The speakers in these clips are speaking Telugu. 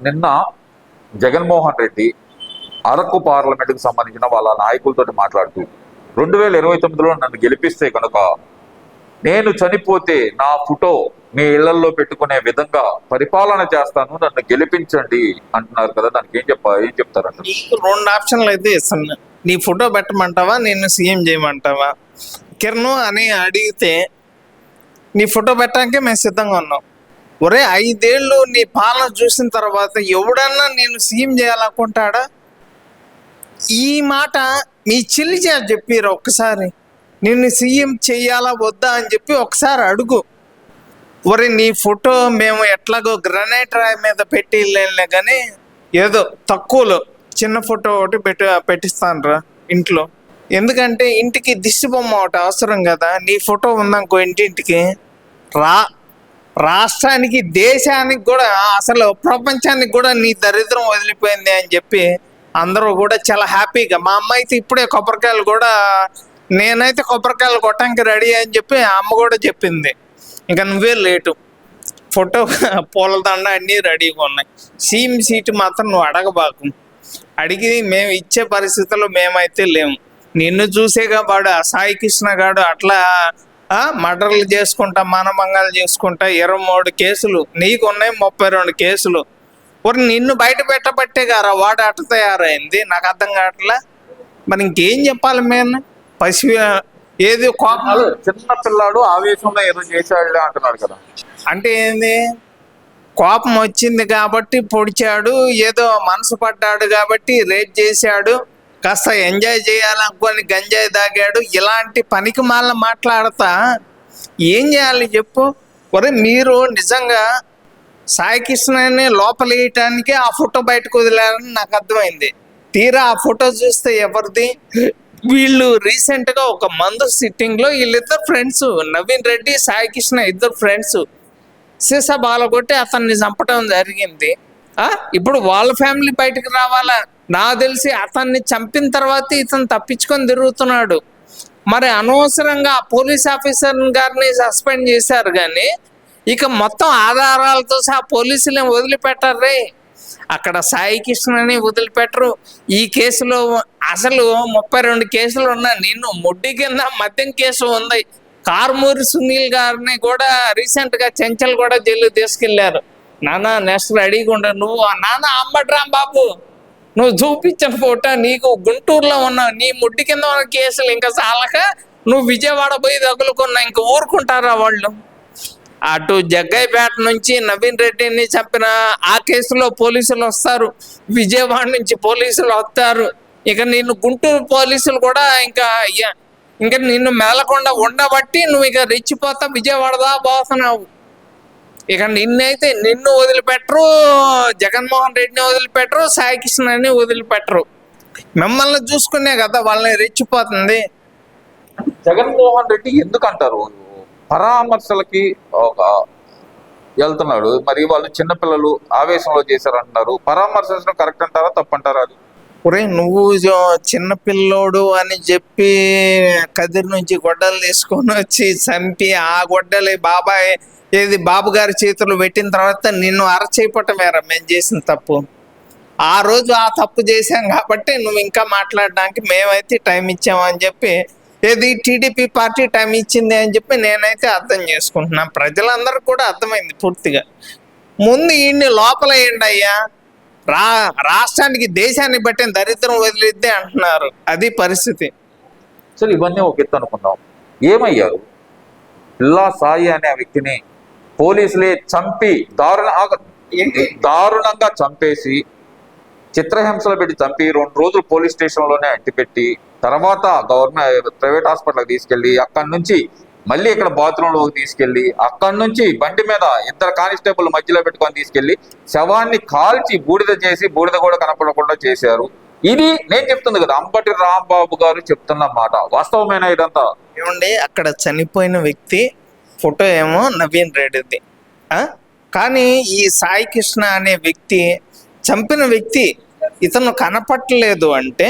నిన్న జగన్మోహన్ రెడ్డి అరకు పార్లమెంటుకు సంబంధించిన వాళ్ళ నాయకులతో మాట్లాడుతూ 2029లో నన్ను గెలిపిస్తే కనుక నేను చనిపోతే నా ఫోటో మీ ఇళ్లలో పెట్టుకునే విధంగా పరిపాలన చేస్తాను, నన్ను గెలిపించండి అంటున్నారు కదా. దానికి ఏం చెప్తారంట? నీకు రెండు ఆప్షన్లు అయితే ఇస్తాను. నీ ఫోటో పెట్టమంటావా, నిన్ను సీఎం చేయమంటావా? కిరణ్ అని అడిగితే నీ ఫోటో పెట్టడానికి మేము సిద్ధంగా ఉన్నాం. ఒరే 5 ఏళ్ళు నీ పాలన చూసిన తర్వాత ఎవడన్నా నేను సీఎం చేయాలనుకుంటాడా? ఈ మాట మీ చెల్లి చేయాలి చెప్పిరా ఒక్కసారి. నిన్ను సీఎం చెయ్యాలా వద్దా అని చెప్పి ఒకసారి అడుగు. ఒరే నీ ఫోటో మేము ఎట్లాగో గ్రనైట్ రాయి మీద పెట్టి వెళ్ళలే కానీ ఏదో తక్కువలో చిన్న ఫోటో ఒకటి పెట్టిస్తాను రా ఇంట్లో. ఎందుకంటే ఇంటికి దిష్టి బొమ్మ ఒకటి అవసరం కదా. నీ ఫోటో ఉందనుకో ఇంటింటికి రాష్ట్రానికి, దేశానికి కూడా, అసలు ప్రపంచానికి కూడా నీ దరిద్రం వదిలిపోయింది అని చెప్పి అందరూ కూడా చాలా హ్యాపీగా. మా అమ్మ అయితే ఇప్పుడే కొబ్బరికాయలు కూడా, నేనైతే కొబ్బరికాయలు కొట్టడానికి రెడీ అని చెప్పి అమ్మ కూడా చెప్పింది. ఇంకా నువ్వే లేటు. ఫోటో, పూలదండ అన్నీ రెడీగా ఉన్నాయి. సీఎం సీటు మాత్రం నువ్వు అడగబాకు. అడిగి మేము ఇచ్చే పరిస్థితుల్లో మేమైతే లేము. నిన్ను చూసేగా వాడు సాయి కృష్ణ గాడు అట్లా మర్డర్లు చేసుకుంటా, మానభంగాలు చేసుకుంటా 23 కేసులు, నీకు ఉన్నాయి 32 కేసులు. మరి నిన్ను బయట పెట్టబట్టే గారా వాడు అట్ట తయారైంది. నాకు అర్థం కావట్లా. మరి ఇంకేం చెప్పాలి? మేము పసి ఏది కోపం, చిన్న పిల్లాడు ఆవేశంలో ఏదో చేశాడు అంటున్నాడు కదా. అంటే ఏంది? కోపం వచ్చింది కాబట్టి పొడిచాడు, ఏదో మనసు పడ్డాడు కాబట్టి రేట్ చేశాడు, కాస్త ఎంజాయ్ చేయాలనుకొని గంజాయి తాగాడు. ఇలాంటి పనికి మాల మాట్లాడతా ఏం చేయాలి చెప్పు? ఒరే మీరు నిజంగా సాయి కృష్ణని లోపలేయటానికి ఆ ఫోటో బయటకు వదిలేరని నాకు అర్థమైంది. తీరా ఆ ఫోటో చూస్తే ఎవరిది? వీళ్ళు రీసెంట్గా ఒక మందు సిట్టింగ్లో వీళ్ళిద్దరు ఫ్రెండ్స్, నవీన్ రెడ్డి, సాయి కృష్ణ ఇద్దరు ఫ్రెండ్స్ సీసా బాలగొట్టి అతన్ని చంపడం జరిగింది. ఇప్పుడు వాళ్ళ ఫ్యామిలీ బయటకు రావాలా? నాకు తెలిసి అతన్ని చంపిన తర్వాత ఇతను తప్పించుకొని తిరుగుతున్నాడు. మరి అనవసరంగా ఆ పోలీస్ ఆఫీసర్ గారిని సస్పెండ్ చేశారు, కానీ ఇక మొత్తం ఆధారాలతో సహా పోలీసులని వదిలిపెట్టారే. అక్కడ సాయి కృష్ణని వదిలిపెట్టరు. ఈ కేసులో అసలు 32 కేసులు ఉన్నాయి. నిన్ను ముడ్డి కింద మద్యం కేసు ఉంది. కార్మూరి సునీల్ గారిని కూడా రీసెంట్గా చెంచల్ కూడా జైలు తీసుకెళ్లారు. నానా నెక్స్ట్ రెడీగా ఉండ. నువ్వు నానా అంబట్రామ్ బాబు, నువ్వు చూపించిన ఫోటో, నీకు గుంటూరులో ఉన్న నీ ముడ్డి కింద ఉన్న కేసులు ఇంకా చాలక నువ్వు విజయవాడ పోయి తగులుకున్నా. ఇంకా ఊరుకుంటారా వాళ్ళు? అటు జగ్గైపేట నుంచి నవీన్ రెడ్డిని చంపిన ఆ కేసులో పోలీసులు వస్తారు, విజయవాడ నుంచి పోలీసులు వస్తారు. ఇక నిన్ను గుంటూరు పోలీసులు కూడా ఇంకా నిన్ను మేలకుండా ఉండబట్టి నువ్వు ఇక రెచ్చిపోతా విజయవాడదా పోతున్నావు. ఇక నిన్ను వదిలిపెట్టరు, జగన్మోహన్ రెడ్డిని వదిలిపెట్టరు, సాయి కృష్ణని వదిలిపెట్టరు. మిమ్మల్ని చూసుకునే కదా వాళ్ళని రెచ్చిపోతుంది. జగన్మోహన్ రెడ్డి ఎందుకంటారు పరామర్శలకి వెళ్తున్నాడు? మరి వాళ్ళు చిన్నపిల్లలు ఆవేశంలో చేశారంటున్నారు. పరామర్శించడం కరెక్ట్ అంటారా, తప్పంటారా? అది ఒరే నువ్వు చిన్నపిల్లోడు అని చెప్పి కదిరి నుంచి గొడ్డలు తీసుకొని వచ్చి చంపి ఆ గొడ్డలి బాబు గారి చేతులు పెట్టిన తర్వాత నిన్ను అరచేయటమేరా మేము చేసిన తప్పు. ఆ రోజు ఆ తప్పు చేశాం కాబట్టి నువ్వు ఇంకా మాట్లాడడానికి మేమైతే టైం ఇచ్చామని చెప్పి, టీడీపీ పార్టీ టైం ఇచ్చింది అని చెప్పి నేనైతే అర్థం చేసుకుంటున్నాను. ప్రజలందరూ కూడా అర్థమైంది పూర్తిగా. ముందు ఈయన్ని లోపల ఏంటి అయ్యా, రాష్ట్రానికి, దేశాన్ని బట్టి దరిద్రం వదిలిద్దే అంటున్నారు. అది పరిస్థితి. సరే, ఇవన్నీ ఒక ఎత్తు అనుకుందాం. ఏమయ్యారు? పిల్లా సాయి అనే వ్యక్తిని పోలీసులే చంపి దారుణంగా చంపేసి, చిత్రహింసలు పెట్టి చంపి 2 రోజులు పోలీస్ స్టేషన్లోనే అట్టిపెట్టి, తర్వాత ప్రైవేట్ హాస్పిటల్కి తీసుకెళ్ళి, అక్కడి నుంచి మళ్ళీ ఇక్కడ బాత్రూంలోకి తీసుకెళ్ళి, అక్కడి నుంచి బండి మీద 2 కానిస్టేబుల్ మధ్యలో పెట్టుకొని తీసుకెళ్లి శవాన్ని కాల్చి బూడిద చేసి, బూడిద కూడా కనపడకుండా చేశారు. ఇది నేను చెప్తుంది కదా, అంబటి రాంబాబు గారు చెప్తున్న మాట. వాస్తవమైన ఇదంతా? ఏమండి, అక్కడ చనిపోయిన వ్యక్తి ఫోటో ఏమో నవీన్ రెడ్డిది, కానీ ఈ సాయి కృష్ణ అనే వ్యక్తి చంపిన వ్యక్తి ఇతను కనపట్టలేదు అంటే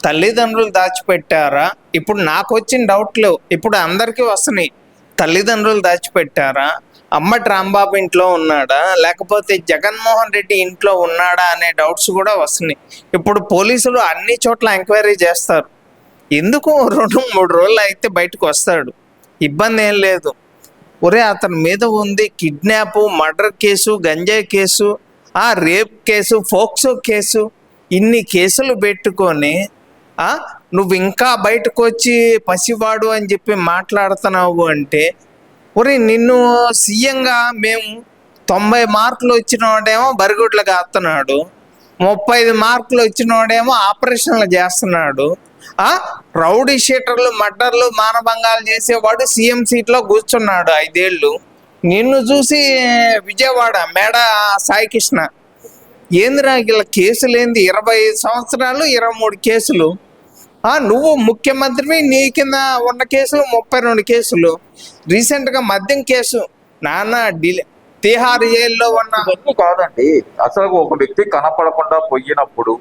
తల్లిదండ్రులు దాచిపెట్టారా? ఇప్పుడు నాకు వచ్చిన డౌట్లు ఇప్పుడు అందరికీ వస్తున్నాయి. తల్లిదండ్రులు దాచిపెట్టారా, అంబటి రాంబాబు ఇంట్లో ఉన్నాడా లేకపోతే జగన్మోహన్ రెడ్డి ఇంట్లో ఉన్నాడా అనే డౌట్స్ కూడా వస్తున్నాయి. ఇప్పుడు పోలీసులు అన్ని చోట్ల ఎంక్వైరీ చేస్తారు. ఎందుకు 2-3 రోజులు అయితే బయటకు వస్తాడు, ఇబ్బంది ఏం లేదు. ఒరే అతని మీద ఉంది కిడ్నాప్, మర్డర్ కేసు, గంజాయి case, rape case, POCSO case, ఇన్ని కేసులు పెట్టుకొని నువ్వు ఇంకా బయటకు వచ్చి పసివాడు అని చెప్పి మాట్లాడుతున్నావు అంటే, ఒరే నిన్ను సీఎంగా మేము 90 మార్కులు వచ్చినోడేమో బరిగొడ్లు కాస్తున్నాడు, 35 మార్కులు వచ్చినోడేమో ఆపరేషన్లు చేస్తున్నాడు, రౌడీ షీటర్లు, మర్డర్లు, మానభంగాలు చేసేవాడు సీఎం సీట్లో కూర్చున్నాడు 5 ఏళ్ళు. నిన్ను చూసి విజయవాడ మేడ సాయికృష్ణ ఏందిరా ఇలా కేసులు ఏంది, 25 సంవత్సరాలు 23 కేసులు, నువ్వు ముఖ్యమంత్రివి, నీ కింద ఉన్న కేసులు 32 కేసులు. రీసెంట్గా మద్యం కేసు తిహార్ జైల్లో ఉన్న. ఇవన్నీ కాదండి, అసలు ఒక వ్యక్తి కనపడకుండా పోయినప్పుడు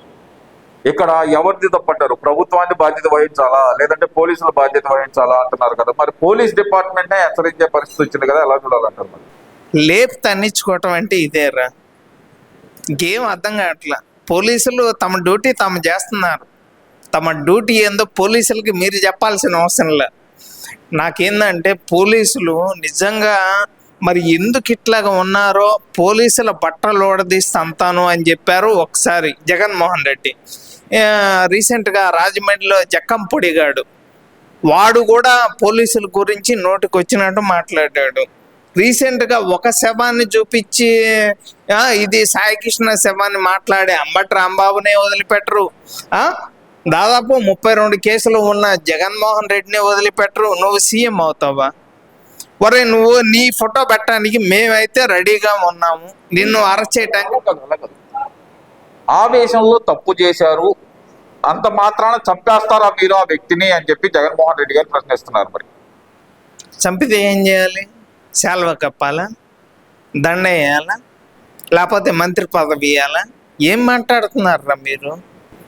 ఇక్కడ ఎవరిది తప్పంటారు? ప్రభుత్వాన్ని బాధ్యత వహించాలా లేదంటే పోలీసుల బాధ్యత వహించాలా అంటున్నారు కదా. మరి పోలీస్ డిపార్ట్మెంట్నే హెచ్చరించే పరిస్థితి వచ్చింది కదా, ఎలా చూడాలంటారు? మరి లేపు తన్నించుకోవటం అంటే ఇదేరా, ఇంకేం అర్థం కావట్లా. పోలీసులు తమ డ్యూటీ తాము చేస్తున్నారు. తమ డ్యూటీ ఏందో పోలీసులకి మీరు చెప్పాల్సిన అవసరం లే. నాకేందంటే పోలీసులు నిజంగా మరి ఎందుకు ఇట్లాగా ఉన్నారో, పోలీసుల బట్టలు ఓడదీసి అంతాను అని చెప్పారు ఒకసారి జగన్మోహన్ రెడ్డి. రీసెంట్గా రాజమండ్రిలో జక్కంపొడిగాడు, వాడు కూడా పోలీసుల గురించి నోటికి వచ్చినట్టు మాట్లాడాడు. రీసెంట్గా ఒక శవాన్ని చూపించి ఇది సాయికృష్ణ శవాన్ని మాట్లాడే అంబటి రాంబాబునే వదిలిపెట్టరు, దాదాపు 32 కేసులు ఉన్న జగన్మోహన్ రెడ్డిని వదిలిపెట్టరు. నువ్వు సీఎం అవుతావా? ఒరే నువ్వు నీ ఫోటో పెట్టడానికి మేమైతే రెడీగా ఉన్నాము, నిన్ను అరెస్ట్ చేయడానికి. ఆవేశంలో తప్పు చేశారు అంత మాత్రాన చంపేస్తారా మీరు ఆ వ్యక్తిని అని చెప్పి జగన్మోహన్ రెడ్డి గారు ప్రశ్నిస్తున్నారు. మరి చంపితే ఏం చేయాలి? శాల్వ కప్పాలా, దండ వేయాలా, లేకపోతే మంత్రి పదవి ఇవ్వాలా? ఏం మాట్లాడుతున్నారా మీరు?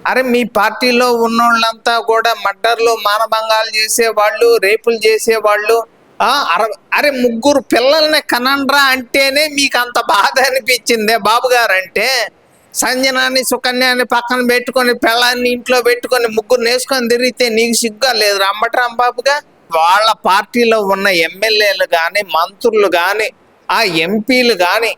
అరే మీ పార్టీలో ఉన్నోళ్ళంతా కూడా మర్డర్లు, మానభంగాలు చేసేవాళ్ళు, రేపులు చేసేవాళ్ళు. అరే 3 పిల్లల్ని కనండ్రా అంటేనే మీకు అంత బాధ అనిపించిందే బాబు గారు అంటే, సంజనాన్ని సుకన్యాన్ని పక్కన పెట్టుకొని పిల్లల్ని ఇంట్లో పెట్టుకొని 3 నేసుకొని తిరిగితే నీకు సిగ్గా లేదు అంబటి రాంబాబుగా? వాళ్ళ పార్టీలో ఉన్న ఎమ్మెల్యేలు కానీ, మంత్రులు కానీ, ఎంపీలు కానీ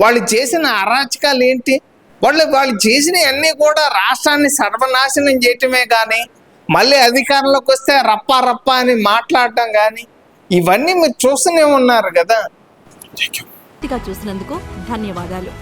వాళ్ళు చేసిన అరాచకాలు ఏంటి? వాళ్ళు చేసినవన్నీ కూడా రాష్ట్రాన్ని సర్వనాశనం చేయటమే కానీ, మళ్ళీ అధికారంలోకి వస్తే రప్ప రప్ప అని మాట్లాడటం కానీ, ఇవన్నీ మీరు చూస్తూనే ఉన్నారు కదా. చూసినందుకు ధన్యవాదాలు.